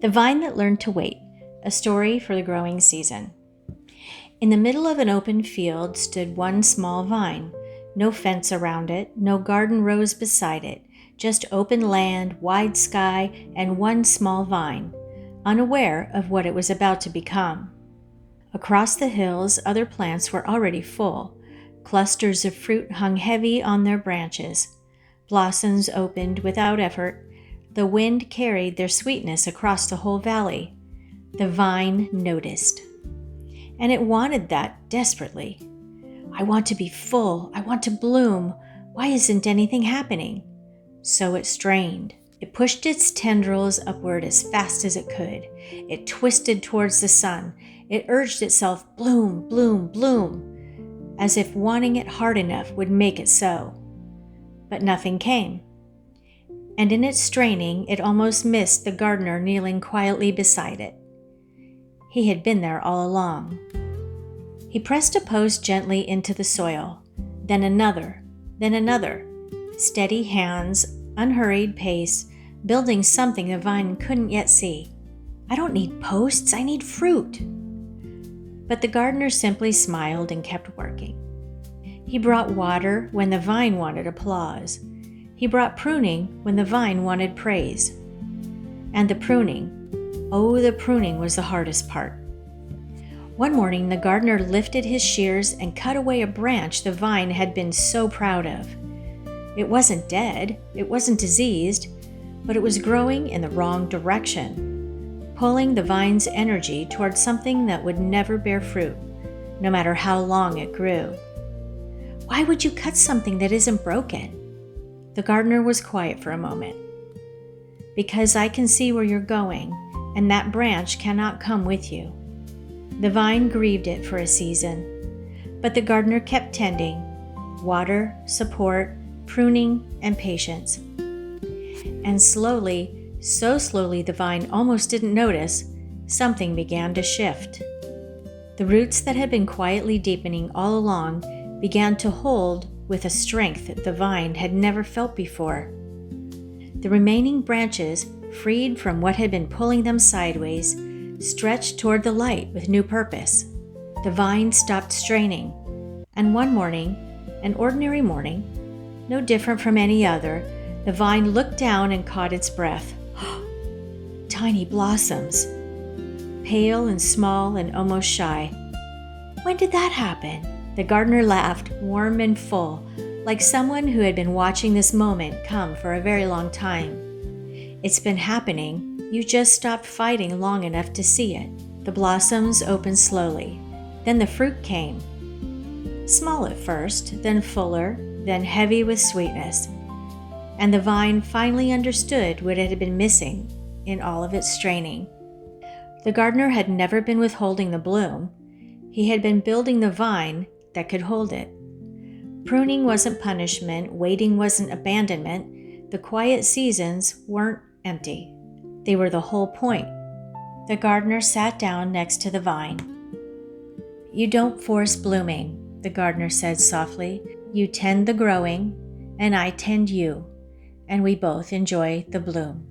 The Vine That Learned to Wait, a story for the growing season. In the middle of an open field stood one small vine. No fence around it, no garden rose beside it, just open land, wide sky, and one small vine, unaware of what it was about to become. Across the hills, other plants were already full. Clusters of fruit hung heavy on their branches. Blossoms opened without effort. The wind carried their sweetness across the whole valley. The vine noticed. And it wanted that desperately. I want to be full. I want to bloom. Why isn't anything happening? So it strained. It pushed its tendrils upward as fast as it could. It twisted towards the sun. It urged itself, bloom, bloom, bloom, as if wanting it hard enough would make it so. But nothing came. And in its straining, it almost missed the gardener kneeling quietly beside it. He had been there all along. He pressed a post gently into the soil, then another, steady hands, unhurried pace, building something the vine couldn't yet see. I don't need posts, I need fruit. But the gardener simply smiled and kept working. He brought water when the vine wanted applause. He brought pruning when the vine wanted praise. And the pruning, the pruning was the hardest part. One morning, the gardener lifted his shears and cut away a branch the vine had been so proud of. It wasn't dead, it wasn't diseased, but it was growing in the wrong direction, pulling the vine's energy towards something that would never bear fruit, no matter how long it grew. Why would you cut something that isn't broken? The gardener was quiet for a moment. Because I can see where you're going, and that branch cannot come with you. The vine grieved it for a season, but the gardener kept tending, water, support, pruning, and patience. And slowly, so slowly the vine almost didn't notice, something began to shift. The roots that had been quietly deepening all along began to hold with a strength the vine had never felt before. The remaining branches, freed from what had been pulling them sideways, stretched toward the light with new purpose. The vine stopped straining, and one morning, an ordinary morning, no different from any other, the vine looked down and caught its breath. Tiny blossoms, pale and small and almost shy. When did that happen? The gardener laughed, warm and full, like someone who had been watching this moment come for a very long time. It's been happening. You just stopped fighting long enough to see it. The blossoms opened slowly. Then the fruit came. Small at first, then fuller, then heavy with sweetness. And the vine finally understood what it had been missing in all of its straining. The gardener had never been withholding the bloom. He had been building the vine that could hold it. Pruning wasn't punishment, waiting wasn't abandonment. The quiet seasons weren't empty. They were the whole point. The gardener sat down next to the vine. You don't force blooming, the gardener said softly. You tend the growing, and I tend you, and we both enjoy the bloom.